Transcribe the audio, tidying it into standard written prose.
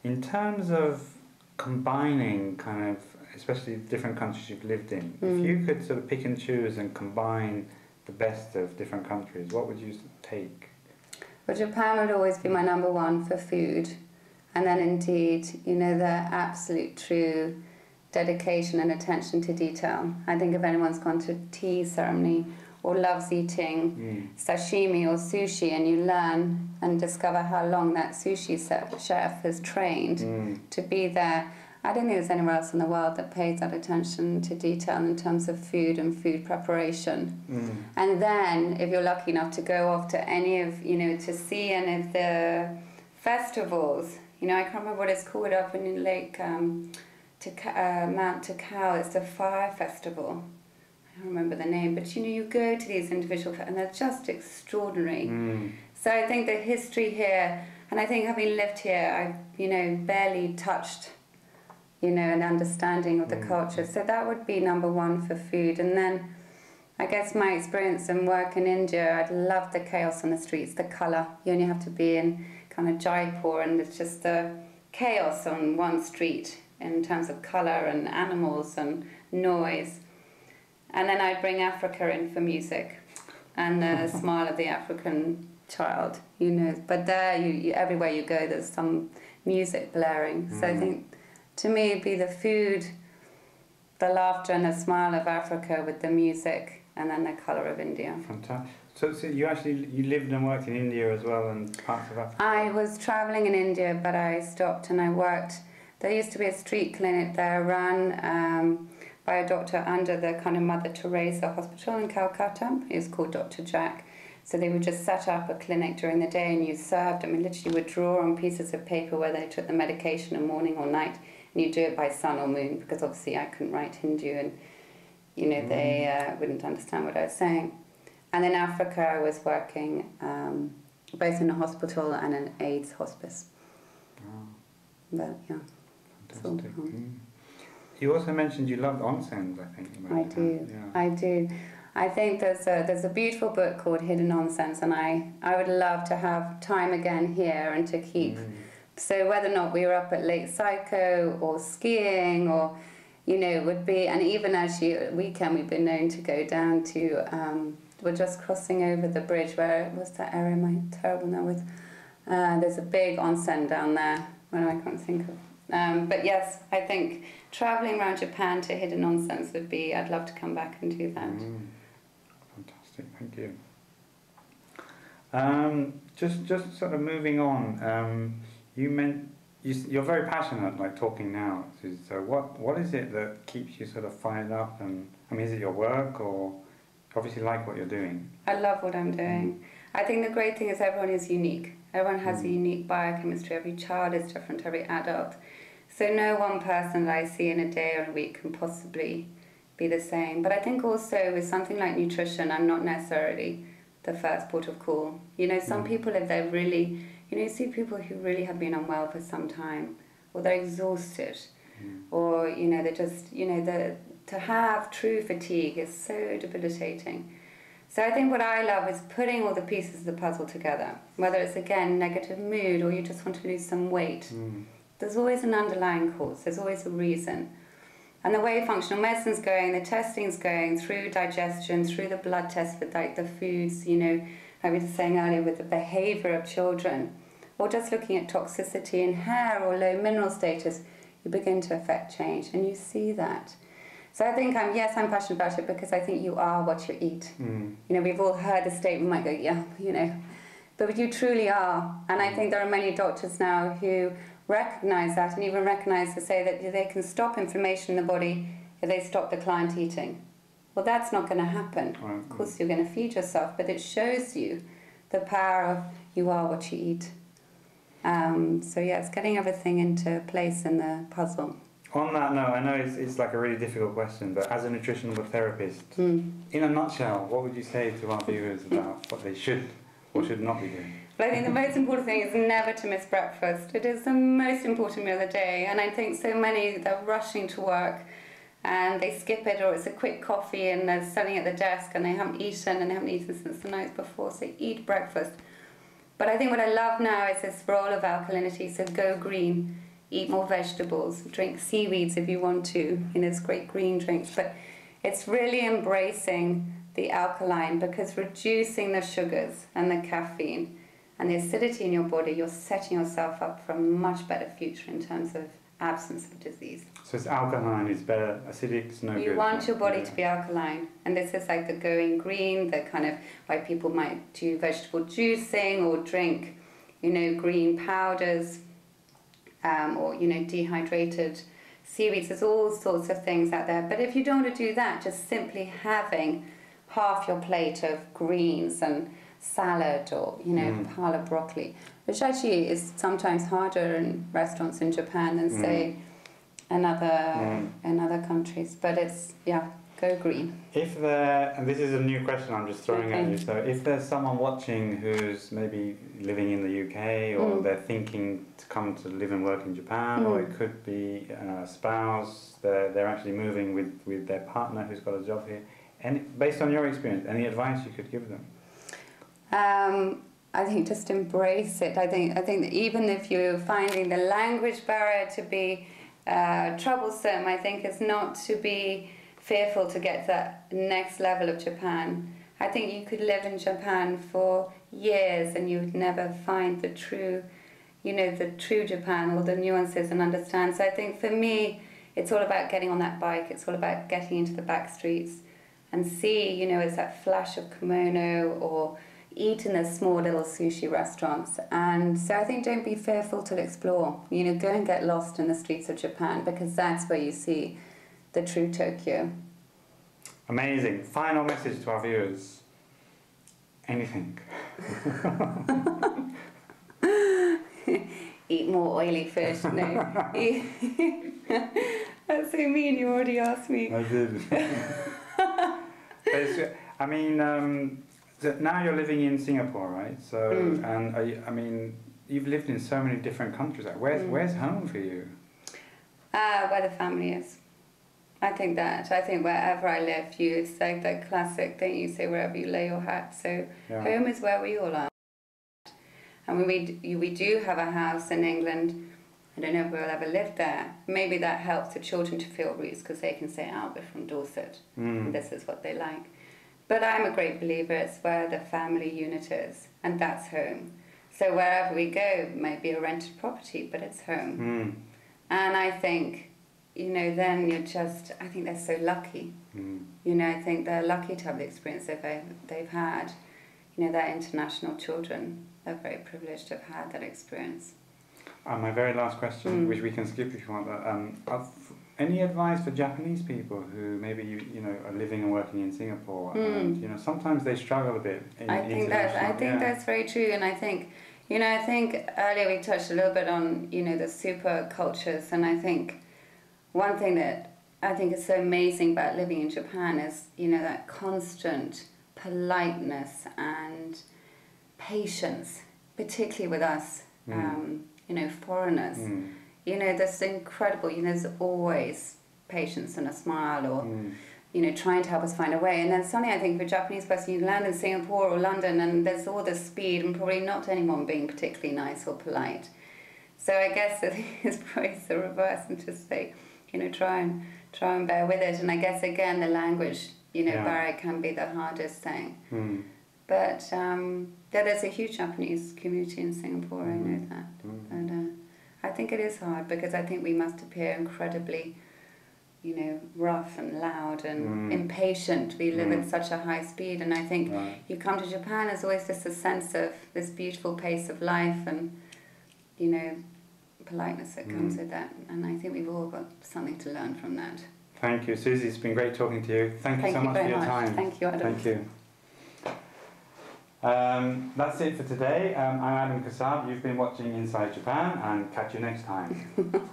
In terms of combining kind of, especially different countries you've lived in, if you could sort of pick and choose and combine the best of different countries, what would you take? Well, Japan would always be my number one for food. And then indeed, you know, the absolute true dedication and attention to detail. I think if anyone's gone to a tea ceremony or loves eating sashimi or sushi, and you learn and discover how long that sushi chef has trained to be there, I don't think there's anywhere else in the world that pays that attention to detail in terms of food and food preparation. And then, if you're lucky enough to go off to any of, you know, to see any of the festivals, you know, I can't remember what it's called up in Lake Mount Takao, it's the Fire Festival. I don't remember the name, but you know, you go to these individual and they're just extraordinary. So I think the history here, and I think having lived here, I've, you know, barely touched, you know, an understanding of the culture. So that would be number one for food. And then I guess my experience and work in India, I'd love the chaos on the streets, the colour. You only have to be in kind of Jaipur and it's just the chaos on one street in terms of colour and animals and noise. And then I'd bring Africa in for music and the smile of the African child, you know. But there, you everywhere you go, there's some music blaring. So I think, to me, it'd be the food, the laughter and the smile of Africa with the music, and then the colour of India. Fantastic. So you lived and worked in India as well, and parts of Africa? I was travelling in India, but I stopped and I worked. There used to be a street clinic there run by a doctor under the kind of Mother Teresa hospital in Calcutta. It was called Dr. Jack. So they would just set up a clinic during the day and you served, I mean, literally would draw on pieces of paper where they took the medication in morning or night, and you do it by sun or moon, because obviously I couldn't write Hindu and, you know, they wouldn't understand what I was saying. And in Africa I was working both in a hospital and an AIDS hospice. But yeah. Fantastic. You also mentioned you loved onsens, I think. I do. Yeah. I do. I think there's a beautiful book called Hidden Onsens, and I would love to have time again here and to keep. So whether or not we were up at Lake Psycho or skiing, or, you know, would be, and even actually weekend we've been known to go down to, we're just crossing over the bridge, where, what's that area, am I terrible now with, there's a big onsen down there, well, I can't think of. But yes, I think travelling around Japan to hidden onsens would be, I'd love to come back and do that. Fantastic, thank you. Just sort of moving on, you're very passionate, like talking now, Susie. So what is it that keeps you sort of fired up? And I mean, is it your work, or you obviously like what you're doing? I love what I'm doing. I think the great thing is everyone is unique. Everyone has a unique biochemistry. Every child is different, every adult. So no one person that I see in a day or a week can possibly be the same. But I think also with something like nutrition, I'm not necessarily the first port of call. You know, some people, if they're really, you know, you see people who really have been unwell for some time, or they're exhausted, or, you know, they're just, you know, to have true fatigue is so debilitating. So I think what I love is putting all the pieces of the puzzle together, whether it's, again, negative mood or you just want to lose some weight. There's always an underlying cause, there's always a reason. And the way functional medicine's going, the testing's going through digestion, through the blood tests with like the foods, you know, like we were saying earlier with the behaviour of children, or just looking at toxicity in hair or low mineral status, you begin to affect change, and you see that. So I think I'm passionate about it because I think you are what you eat. You know, we've all heard the statement, might go, yeah, you know, but you truly are. And I think there are many doctors now who recognise that, and even recognise to say that they can stop inflammation in the body if they stop the client eating. Well, that's not going to happen. Of course, you're going to feed yourself, but it shows you the power of you are what you eat. So yeah, it's getting everything into place in the puzzle. On that note, I know it's like a really difficult question, but as a nutritional therapist, in a nutshell, what would you say to our viewers about what they should or should not be doing? Well, I think the most important thing is never to miss breakfast. It is the most important meal of the day, and I think so many, they're rushing to work and they skip it, or it's a quick coffee and they're sitting at the desk and they haven't eaten since the night before, so eat breakfast. But I think what I love now is this role of alkalinity, so go green. eat more vegetables, drink seaweeds if you want to, you know, it's great green drinks, but it's really embracing the alkaline, because reducing the sugars and the caffeine and the acidity in your body, you're setting yourself up for a much better future in terms of absence of disease. So it's alkaline is better, acidic's no good. You want your body to be alkaline, and this is like the going green, the kind of why people might do vegetable juicing or drink, you know, green powders, or, you know, dehydrated seaweeds. There's all sorts of things out there. But if you don't want to do that, just simply having half your plate of greens and salad, or, you know, pile of broccoli, which actually is sometimes harder in restaurants in Japan than say in other countries. But it's, yeah, go green. If there, and this is a new question I'm just throwing at you, so if there's someone watching who's maybe living in the UK, or they're thinking to come to live and work in Japan, or it could be a spouse, they're actually moving with their partner who's got a job here, and based on your experience, any advice you could give them? I think just embrace it. I think that even if you're finding the language barrier to be troublesome, I think it's not to be fearful to get to that next level of Japan. I think you could live in Japan for years and you would never find the true, you know, the true Japan, all the nuances and understand. So I think for me, it's all about getting on that bike. It's all about getting into the back streets and see, you know, it's that flash of kimono, or eat in the small little sushi restaurants. And so I think don't be fearful to explore. You know, go and get lost in the streets of Japan, because that's where you see the true Tokyo. Amazing. Final message to our viewers. Anything. Eat more oily fish. No. That's so mean, you already asked me. I did. I mean, now you're living in Singapore, right? So, and I mean, you've lived in so many different countries. Like, where's home for you? Where the family is. I think wherever I live, it's like that classic thing you say, wherever you lay your hat. So home is where we all are. And we do have a house in England. I don't know if we'll ever live there. Maybe that helps the children to feel roots, because they can say, we're from Dorset, and this is what they like. But I'm a great believer it's where the family unit is, and that's home. So wherever we go, it might be a rented property, but it's home. And I think, you know, then I think they're so lucky. You know, I think they're lucky to have the experience they've had. You know, they're international children. They're very privileged to have had that experience. My very last question, which we can skip if you want, but any advice for Japanese people who maybe you know are living and working in Singapore, and you know sometimes they struggle a bit. I think that's very true, and I think earlier we touched a little bit on, you know, the super cultures, and I think one thing that I think is so amazing about living in Japan is, you know, that constant politeness and patience, particularly with us, you know, foreigners. You know, that's incredible. You know, there's always patience and a smile, or, you know, trying to help us find a way. And then suddenly I think for a Japanese person, you land in Singapore or London and there's all this speed and probably not anyone being particularly nice or polite. So I guess it's probably the reverse, and just say, you know, try and bear with it. And I guess, again, the language, you know, barrier can be the hardest thing. But there's a huge Japanese community in Singapore, I know that. And I think it is hard, because I think we must appear incredibly, you know, rough and loud and impatient. We live at such a high speed, and I think you come to Japan, there's always just a sense of this beautiful pace of life and, you know, politeness that comes with that. And I think we've all got something to learn from that. Thank you, Susie. It's been great talking to you. Thank you so much for your time. Thank you, Adam. Thank you. That's it for today. I'm Adam Kassab. You've been watching Inside Japan, and catch you next time.